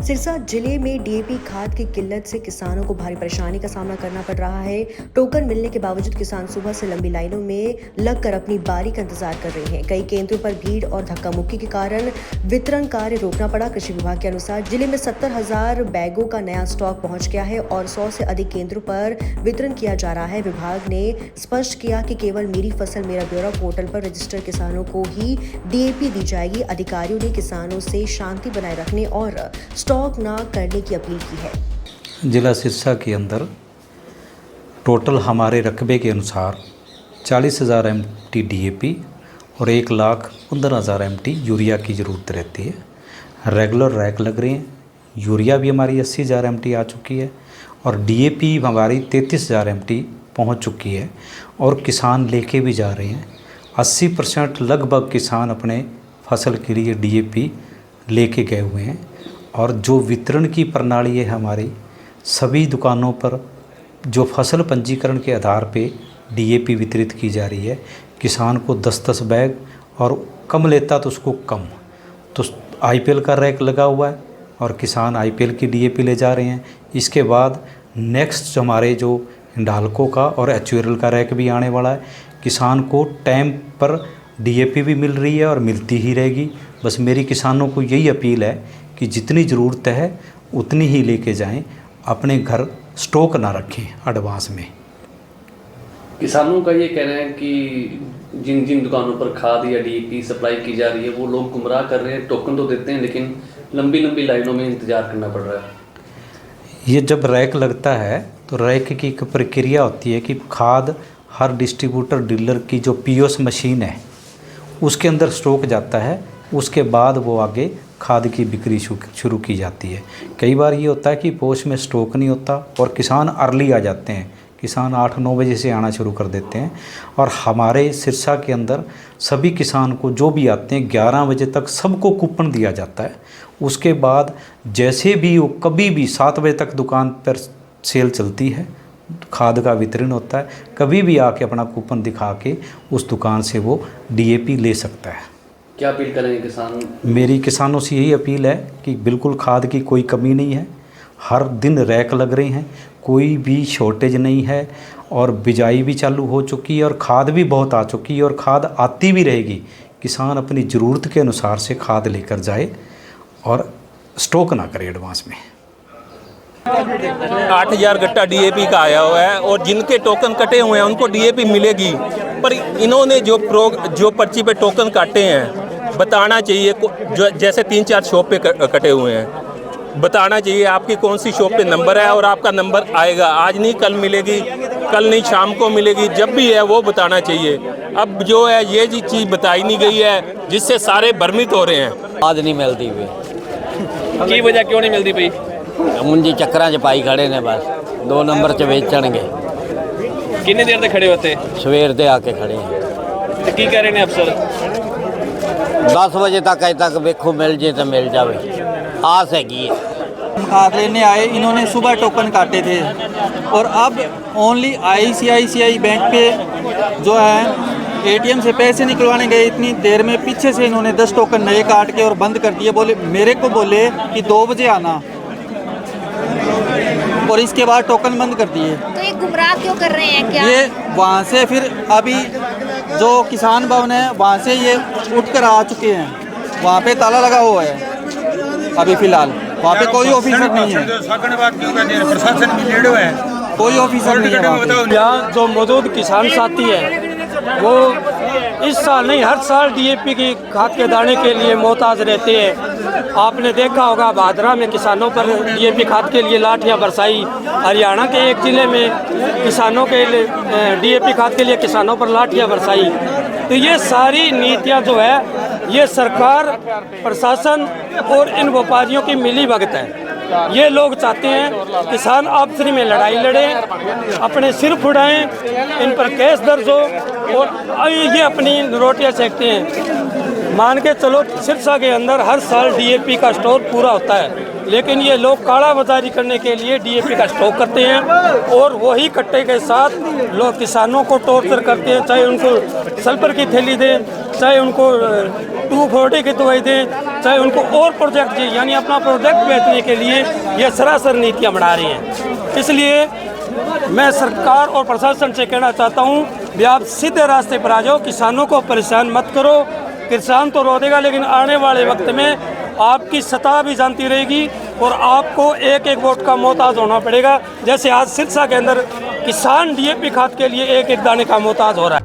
सिरसा जिले में डीएपी खाद की किल्लत से किसानों को भारी परेशानी का सामना करना पड़ रहा है। टोकन मिलने के बावजूद किसान सुबह से लंबी लाइनों में लगकर अपनी बारी का इंतजार कर रहे हैं। कई केंद्रों पर भीड़ और धक्का मुक्की के कारण वितरण कार्य रोकना पड़ा। कृषि विभाग के अनुसार जिले में 70,000 बैगों का नया स्टॉक पहुंच गया है और 100 से अधिक केंद्रों पर वितरण किया जा रहा है। विभाग ने स्पष्ट किया कि केवल मेरी फसल मेरा ब्यौरा पोर्टल पर रजिस्टर्ड किसानों को ही डीएपी दी जाएगी। अधिकारियों ने किसानों से शांति बनाए रखने और स्टॉक ना करने की अपील की है। जिला सिरसा के अंदर टोटल हमारे रकबे के अनुसार 40,000 MT DAP और 1,15,000 MT यूरिया की ज़रूरत रहती है। रेगुलर रैक लग रहे हैं। यूरिया भी हमारी 80,000 MT आ चुकी है और DAP हमारी 33,000 MT पहुंच चुकी है और किसान लेके भी जा रहे हैं। 80% लगभग किसान अपने फसल के लिए DAP लेके गए हुए हैं और जो वितरण की प्रणाली है हमारी सभी दुकानों पर जो फसल पंजीकरण के आधार पे DAP वितरित की जा रही है। किसान को 10-10 बैग और कम लेता तो उसको कम, तो IPL का रैक लगा हुआ है और किसान IPL की DAP ले जा रहे हैं। इसके बाद नेक्स्ट हमारे जो हिंडाल्को का और HURL का रैक भी आने वाला है। किसान को टाइम पर DAP भी मिल रही है और मिलती ही रहेगी। बस मेरी किसानों को यही अपील है कि जितनी ज़रूरत है उतनी ही लेके जाएं, अपने घर स्टॉक ना रखें एडवांस में। किसानों का ये कहना है कि जिन जिन दुकानों पर खाद या DAP सप्लाई की जा रही है वो लोग गुमराह कर रहे हैं। टोकन तो देते हैं लेकिन लंबी लंबी लाइनों में इंतज़ार करना पड़ रहा है। ये जब रैक लगता है तो रैक की एक प्रक्रिया होती है कि खाद हर डिस्ट्रीब्यूटर डीलर की जो POS मशीन है उसके अंदर स्टॉक जाता है। उसके बाद वो आगे खाद की बिक्री शुरू की जाती है। कई बार ये होता है कि पोस्ट में स्टॉक नहीं होता और किसान अर्ली आ जाते हैं। किसान 8-9 बजे से आना शुरू कर देते हैं और हमारे सिरसा के अंदर सभी किसान को जो भी आते हैं 11 बजे तक सबको कूपन दिया जाता है। उसके बाद जैसे भी वो कभी भी 7 बजे तक दुकान पर सेल चलती है, खाद का वितरण होता है। कभी भी आके अपना कूपन दिखा के उस दुकान से वो DAP ले सकता है। क्या अपील करेंगे किसान? मेरी किसानों से यही अपील है कि बिल्कुल खाद की कोई कमी नहीं है। हर दिन रैक लग रहे हैं, कोई भी शॉर्टेज नहीं है और बिजाई भी चालू हो चुकी है और खाद भी बहुत आ चुकी है और खाद आती भी रहेगी। किसान अपनी ज़रूरत के अनुसार से खाद लेकर जाए और स्टॉक ना करे एडवांस में। 8,000 गट्टा DAP का आया हुआ है और जिनके टोकन कटे हुए हैं उनको DAP मिलेगी, पर इन्होंने जो पर्ची पे टोकन काटे हैं बताना चाहिए। जो जैसे 3-4 शॉप पे कटे हुए हैं, बताना चाहिए आपकी कौन सी शॉप पे नंबर है और आपका नंबर आएगा। आज नहीं कल मिलेगी, कल नहीं शाम को मिलेगी, जब भी है वो बताना चाहिए। अब जो है ये जी चीज़ बताई नहीं गई है जिससे सारे भ्रमित हो रहे हैं। आज नहीं मिलती हुई की वजह क्यों नहीं मिलती पई? मुंजी चक्कर च पाई खड़े ने, बस 2 नंबर च बेचणगे। कितनी देर तक खड़े होते? सवेर दे आके खड़े हैं। तो की कह रहे हैं अफसर? 10 बजे तक अजे तक वेखो मिल जे तो मिल जावे, आस हैगी है। खाद लेने आए, इन्होंने सुबह टोकन काटे थे और अब ओनली ICICI बैंक पे जो है ATM से पैसे निकलवाने गए। इतनी देर में पीछे से इन्होंने 10 टोकन नए काट के और बंद कर दिए। बोले मेरे को बोले कि 2 बजे आना और इसके बाद टोकन बंद कर दिए। तो ये गुमराह क्यों कर रहे हैं? क्या ये वहाँ से फिर अभी जो किसान भवन है वहाँ से ये उठकर आ चुके हैं। वहाँ पे ताला लगा हुआ है अभी फ़िलहाल। वहाँ पे कोई ऑफिसर नहीं है, प्रशासन भी लेडो है, कोई ऑफिसर नहीं है। यहाँ जो मौजूद किसान साथी है वो इस साल नहीं हर साल DAP की खाद के दाने के लिए मोहताज रहते हैं। आपने देखा होगा भादरा में किसानों पर DAP खाद के लिए लाठियाँ बरसाई। हरियाणा के एक ज़िले में किसानों के लिए DAP खाद के लिए किसानों पर लाठियाँ बरसाई। तो ये सारी नीतियाँ जो है ये सरकार, प्रशासन और इन व्यापारियों की मिली भगत है। ये लोग चाहते हैं किसान आपसी में लड़ाई लड़े, अपने सिर फुड़ाएं, इन पर केस दर्ज हो और ये अपनी रोटियां सेकते हैं। मान के चलो सिरसा के अंदर हर साल DAP का स्टोर पूरा होता है, लेकिन ये लोग काला बाजारी करने के लिए DAP का स्टॉक करते हैं और वही कट्टे के साथ लोग किसानों को टॉर्चर करते हैं। चाहे उनको सल्फर की थैली दें, चाहे उनको 240 की दवाई दें, चाहे उनको और प्रोजेक्ट चाहिए, यानी अपना प्रोजेक्ट बेचने के लिए ये सरासर नीतियाँ बना रही हैं। इसलिए मैं सरकार और प्रशासन से कहना चाहता हूँ कि आप सीधे रास्ते पर आ जाओ, किसानों को परेशान मत करो। किसान तो रो देगा, लेकिन आने वाले वक्त में आपकी सतह भी जानती रहेगी और आपको एक एक वोट का मोहताज होना पड़ेगा। जैसे आज सिरसा के अंदर किसान DAP खाद के लिए एक एक दाने का मोहताज हो रहा है।